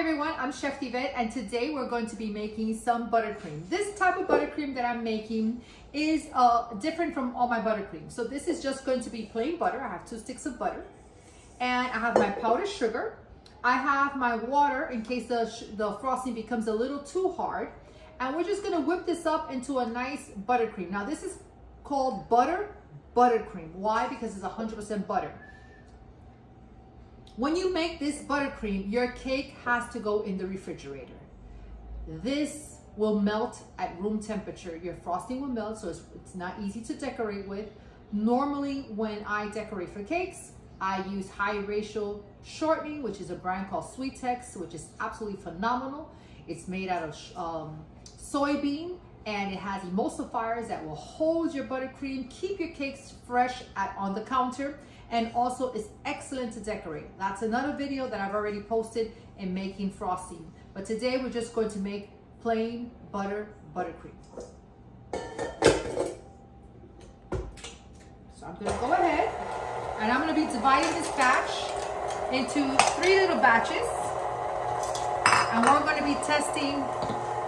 everyone, I'm Chef Yvette, and today we're going to be making some buttercream. This type of buttercream that I'm making is different from all my buttercream. So this is just going to be plain butter. I have 2 sticks of butter, and I have my powdered sugar. I have my water in case the frosting becomes a little too hard, and we're just going to whip this up into a nice buttercream. Now this is called buttercream. Why? Because it's 100% butter. When you make this buttercream, your cake has to go in the refrigerator. This will melt at room temperature. Your frosting will melt, so it's not easy to decorate with. Normally, when I decorate for cakes, I use high ratio shortening, which is a brand called Sweetex, which is absolutely phenomenal. It's made out of soybean, and it has emulsifiers that will hold your buttercream, keep your cakes fresh on the counter, and also is excellent to decorate. That's another video that I've already posted in making frosting. But today we're just going to make plain buttercream. So I'm gonna go ahead and I'm gonna be dividing this batch into 3 little batches. And we're gonna be testing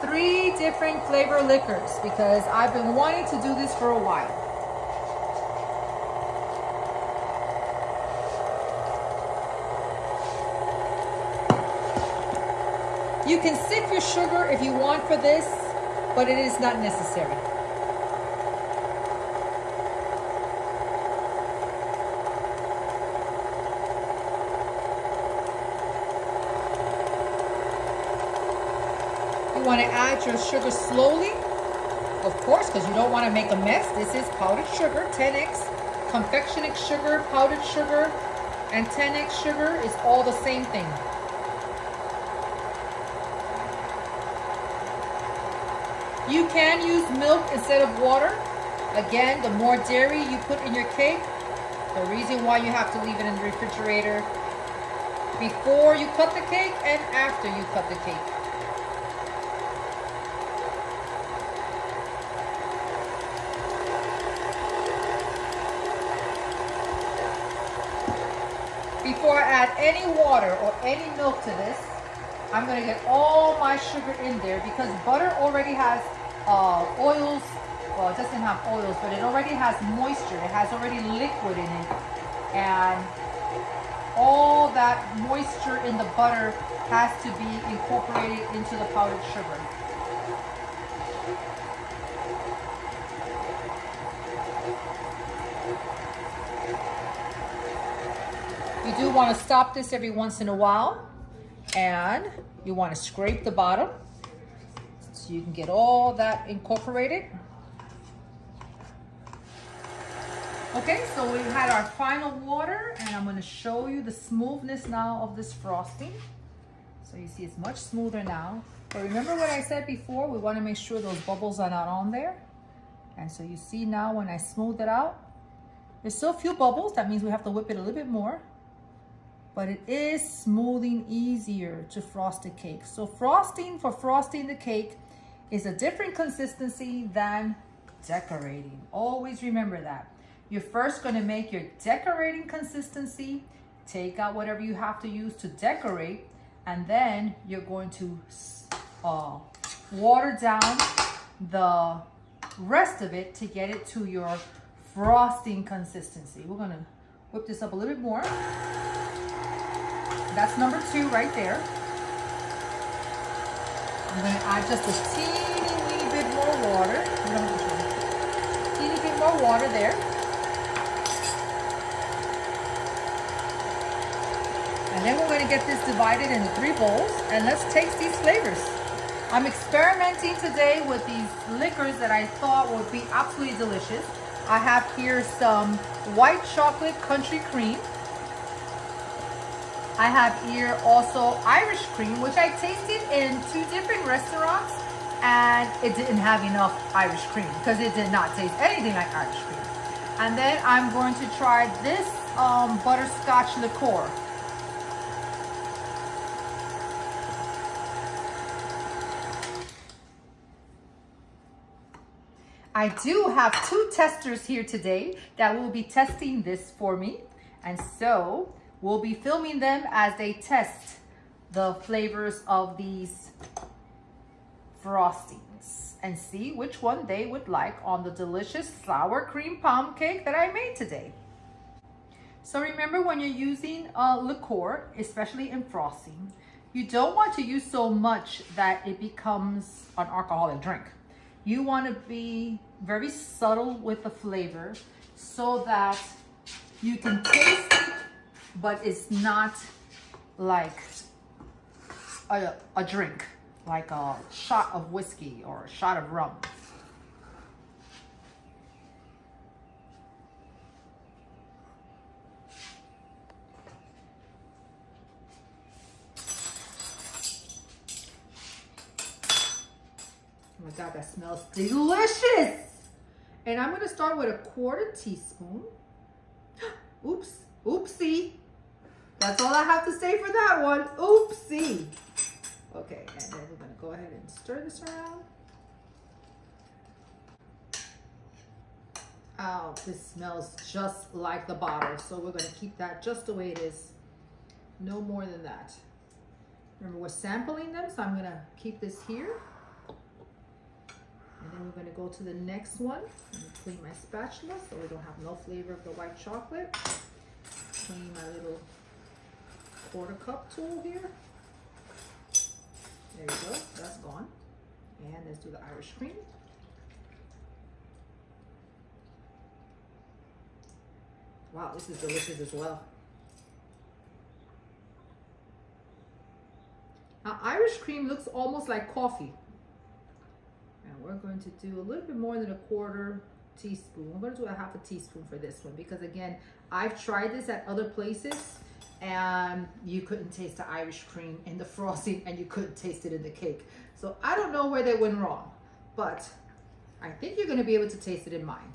3 different flavor liquors because I've been wanting to do this for a while. You can sift your sugar if you want for this, but it is not necessary. You want to add your sugar slowly, of course, because you don't want to make a mess. This is powdered sugar, 10x, confectionery sugar, powdered sugar, and 10x sugar is all the same thing. You can use milk instead of water. Again, the more dairy you put in your cake, the reason why you have to leave it in the refrigerator before you cut the cake and after you cut the cake. Before I add any water or any milk to this, I'm going to get all my sugar in there because butter already has oils. Well, it doesn't have oils, but it already has moisture. It has already liquid in it. And all that moisture in the butter has to be incorporated into the powdered sugar. You do want to stop this every once in a while. And you want to scrape the bottom so you can get all that incorporated. Okay, so we've had our final water, and I'm going to show you the smoothness now of this frosting. So you see it's much smoother now. But remember what I said before, we want to make sure those bubbles are not on there. And so you see now when I smooth it out, there's still a few bubbles. That means we have to whip it a little bit more. But it is smoothing easier to frost a cake. So frosting the cake is a different consistency than decorating. Always remember that. You're first going to make your decorating consistency, take out whatever you have to use to decorate, and then you're going to water down the rest of it to get it to your frosting consistency. We're going to whip this up a little bit more. That's number 2 right there. I'm going to add just a teeny bit more water. Teeny bit more water there. And then we're going to get this divided into 3 bowls. And let's taste these flavors. I'm experimenting today with these liquors that I thought would be absolutely delicious. I have here some white chocolate country cream. I have here also Irish cream, which I tasted in 2 different restaurants, and it didn't have enough Irish cream because it did not taste anything like Irish cream. And then I'm going to try this butterscotch liqueur. I do have 2 testers here today that will be testing this for me, and so we'll be filming them as they test the flavors of these frostings and see which one they would like on the delicious sour cream pound cake that I made today. So remember, when you're using liqueur, especially in frosting, you don't want to use so much that it becomes an alcoholic drink. You want to be very subtle with the flavor so that you can taste it, but it's not like a drink, like a shot of whiskey or a shot of rum. Oh my God, that smells delicious. And I'm gonna start with a 1/4 teaspoon. Oops, oopsie. That's all I have to say for that one, oopsie. Okay, and then we're gonna go ahead and stir this around. Oh, this smells just like the bottle. So we're gonna keep that just the way it is. No more than that. Remember, we're sampling them, so I'm gonna keep this here. And then we're going to go to the next one. Let me clean my spatula so we don't have no flavor of the white chocolate. Clean my little 1/4 cup tool here. There you go, that's gone. And let's do the Irish cream. Wow, this is delicious as well. Now, Irish cream looks almost like coffee. And we're going to do a little bit more than a 1/4 teaspoon. I'm going to do a 1/2 teaspoon for this one because, again, I've tried this at other places and you couldn't taste the Irish cream in the frosting and you couldn't taste it in the cake. So I don't know where they went wrong, but I think you're going to be able to taste it in mine.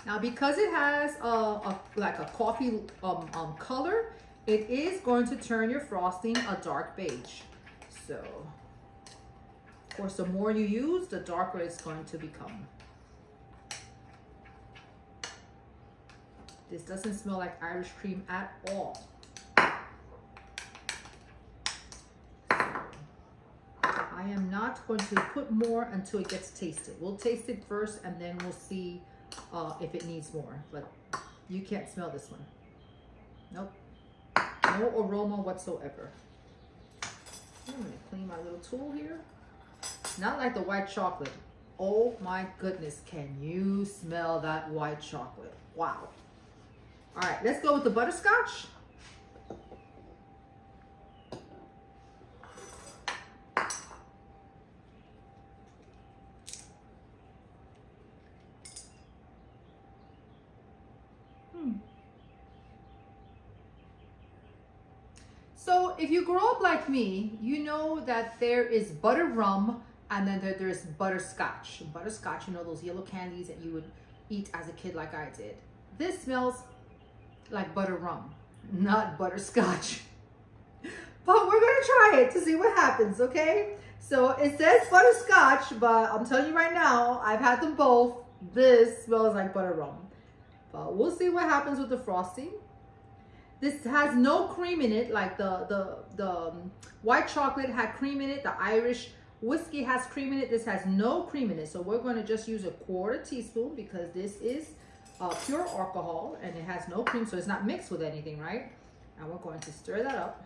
Now, because it has like a coffee color, it is going to turn your frosting a dark beige. So, of course, the more you use, the darker it's going to become. This doesn't smell like Irish cream at all. I am not going to put more until it gets tasted. We'll taste it first and then we'll see if it needs more. But you can't smell this one. Nope. No aroma whatsoever. I'm going to clean my little tool here. Not like the white chocolate. Oh my goodness, can you smell that white chocolate? Wow. All right, let's go with the butterscotch. So if you grow up like me, you know that there is butter rum and then there's butterscotch. Butterscotch, you know, those yellow candies that you would eat as a kid like I did. This smells like butter rum, not butterscotch. But we're gonna try it to see what happens, okay? So it says butterscotch, but I'm telling you right now, I've had them both. This smells like butter rum. But we'll see what happens with the frosting. This has no cream in it, like the white chocolate had cream in it. The Irish whiskey has cream in it. This has no cream in it. So we're going to just use a 1/4 teaspoon because this is pure alcohol and it has no cream. So it's not mixed with anything, right? And we're going to stir that up.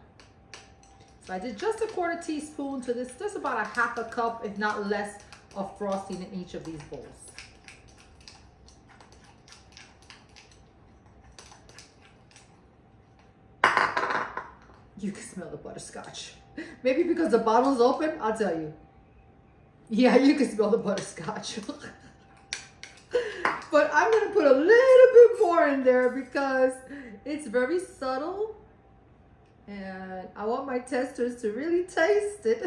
So I did just a 1/4 teaspoon to this, just about a 1/2 cup, if not less, of frosting in each of these bowls. You can smell the butterscotch. Maybe because the bottle's open, I'll tell you. Yeah, you can smell the butterscotch. But I'm gonna put a little bit more in there because it's very subtle. And I want my testers to really taste it.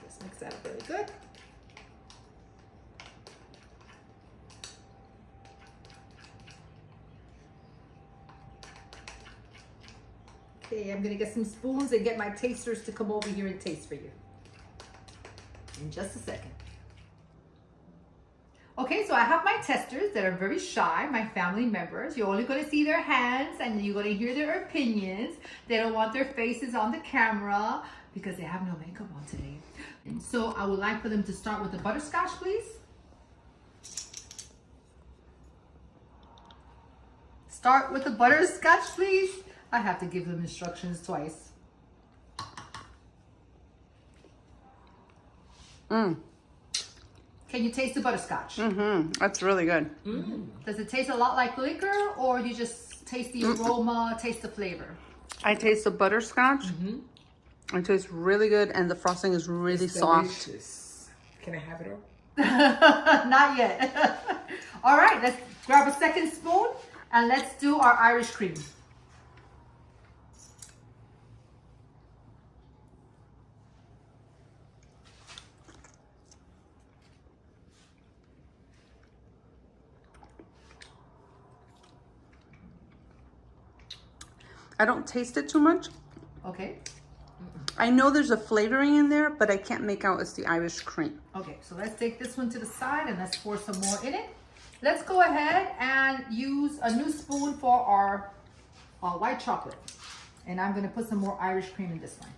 Let's mix that up really good. Okay, I'm gonna get some spoons and get my tasters to come over here and taste for you. In just a second. Okay, so I have my testers that are very shy, my family members. You're only going to see their hands and you're going to hear their opinions. They don't want their faces on the camera because they have no makeup on today. And so I would like for them to start with the butterscotch, please. Start with the butterscotch, please. I have to give them instructions twice. Can you taste the butterscotch? That's really good. Does it taste a lot like liquor, or you just taste the aroma, taste the flavor? I taste the butterscotch. It tastes really good, and the frosting is really soft. Delicious. Can I have it all? Not yet. All right, let's grab a second spoon and let's do our Irish cream. I don't taste it too much. Okay. I know there's a flavoring in there, but I can't make out it's the Irish cream. Okay, so let's take this one to the side and let's pour some more in it. Let's go ahead and use a new spoon for our white chocolate. And I'm gonna put some more Irish cream in this one.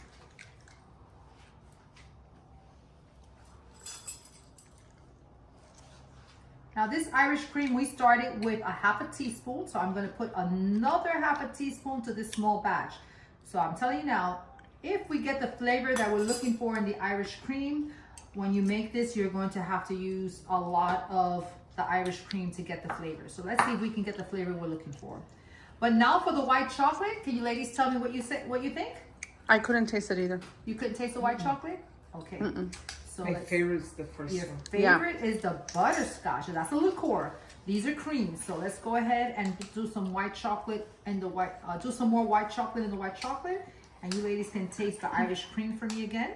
Now this Irish cream, we started with a half a teaspoon, so I'm gonna put another half a teaspoon to this small batch. So I'm telling you now, if we get the flavor that we're looking for in the Irish cream, when you make this, you're going to have to use a lot of the Irish cream to get the flavor. So let's see if we can get the flavor we're looking for. But now for the white chocolate, can you ladies tell me what you think? I couldn't taste it either. You couldn't taste the white chocolate? Okay. So My favorite is the first your one. favorite is the butterscotch, and that's a liqueur. These are creams. So let's go ahead and do some white chocolate and the white. Do some more white chocolate in the white chocolate, and you ladies can taste the Irish cream for me again.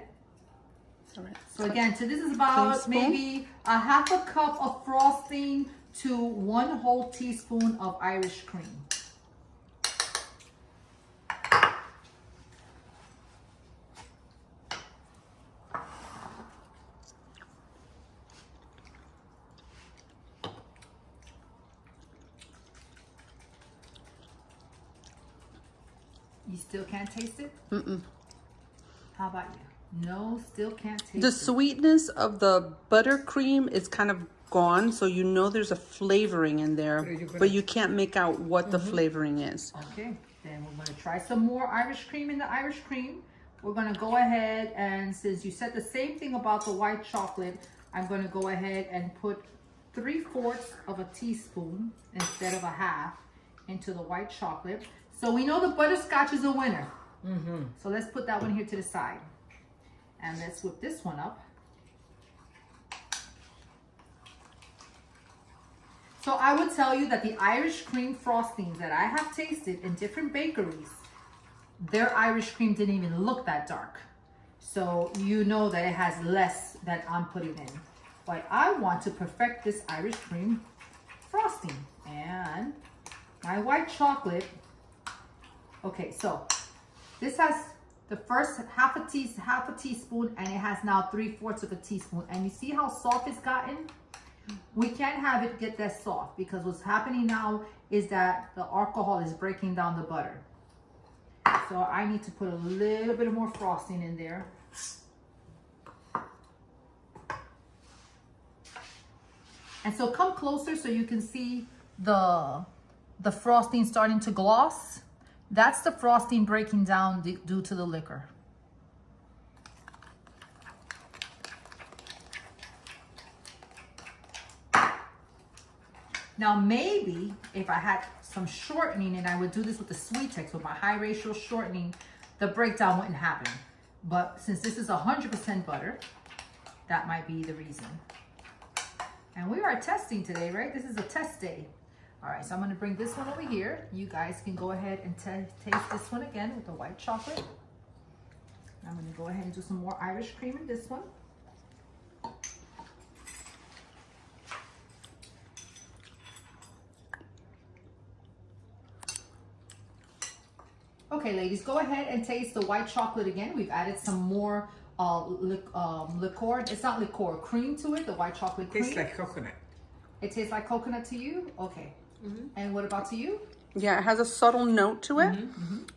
All right. So again, so this is about maybe a half a cup of frosting to 1 whole teaspoon of Irish cream. You still can't taste it? How about you? No, still can't taste The it. sweetness of the buttercream is kind of gone, so you know there's a flavoring in there, but you can't make out what the flavoring is. Okay, then we're going to try some more Irish cream in the Irish cream. We're going to go ahead and, since you said the same thing about the white chocolate, I'm going to go ahead and put 3/4 of a teaspoon instead of a half into the white chocolate. So we know the butterscotch is a winner. So let's put that one here to the side. And let's whip this one up. So I would tell you that the Irish cream frostings that I have tasted in different bakeries, their Irish cream didn't even look that dark. So you know that it has less that I'm putting in. But I want to perfect this Irish cream frosting. And my white chocolate. Okay, so this has the first half a teaspoon, and it has now 3/4 of a teaspoon. And you see how soft it's gotten? We can't have it get that soft because what's happening now is that the alcohol is breaking down the butter. So I need to put a little bit more frosting in there. And so come closer so you can see the frosting starting to gloss. That's the frosting breaking down due to the liquor. Now maybe if I had some shortening and I would do this with the sweet text with my high ratio shortening, the breakdown wouldn't happen. But since this is 100% butter, that might be the reason. And we are testing today, right? This is a test day. All right, so I'm gonna bring this one over here. You guys can go ahead and taste this one again with the white chocolate. I'm gonna go ahead and do some more Irish cream in this one. Okay, Okay, ladies, go ahead and taste the white chocolate again. We've added some more liqueur. It's not liqueur, cream to it, the white chocolate cream. Tastes like coconut. It tastes like coconut to you? Okay. And what about to you? Yeah, it has a subtle note to it,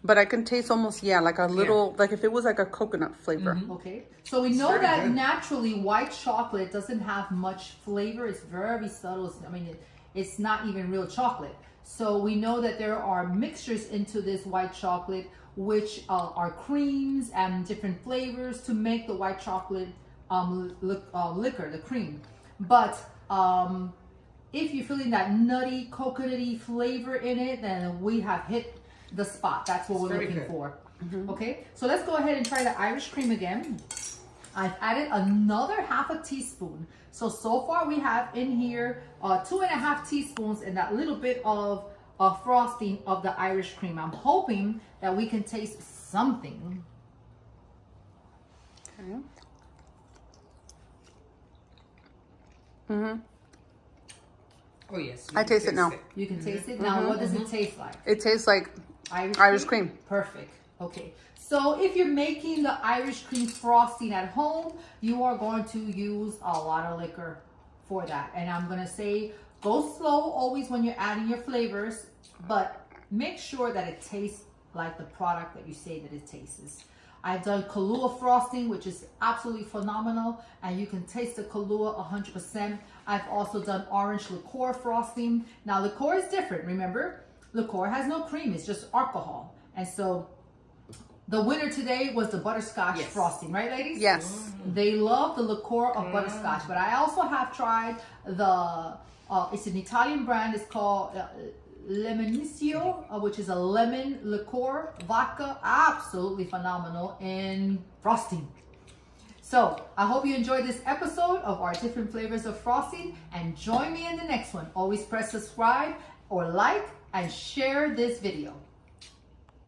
but I can taste almost, like a little, like if it was like a coconut flavor. Okay. So we know that naturally white chocolate doesn't have much flavor. It's very subtle. I mean, it's not even real chocolate. So we know that there are mixtures into this white chocolate, which are creams and different flavors to make the white chocolate liquor, the cream. But if you're feeling that nutty, coconutty flavor in it, then we have hit the spot. That's what we're looking for. Okay, so let's go ahead and try the Irish cream again. I've added another ½ teaspoon. So far we have in here 2½ teaspoons and that little bit of frosting of the Irish cream. I'm hoping that we can taste something. Okay. Oh yes. I taste it now. You can taste it now. What does it taste like? It tastes like Irish cream. Perfect. Okay. So if you're making the Irish cream frosting at home, you are going to use a lot of liquor for that. And I'm going to say go slow always when you're adding your flavors, but make sure that it tastes like the product that you say that it tastes. I've done Kahlua frosting, which is absolutely phenomenal, and you can taste the Kahlua 100%. I've also done orange liqueur frosting. Now, liqueur is different, remember? Liqueur has no cream, it's just alcohol. And so the winner today was the butterscotch frosting, right, ladies? Yes. They love the liqueur of butterscotch, but I also have tried the, it's an Italian brand, it's called Lemonisio, which is a lemon liqueur vodka, absolutely phenomenal in frosting. So I hope you enjoyed this episode of our different flavors of frosting, and join me in the next one. Always press subscribe or like and share this video.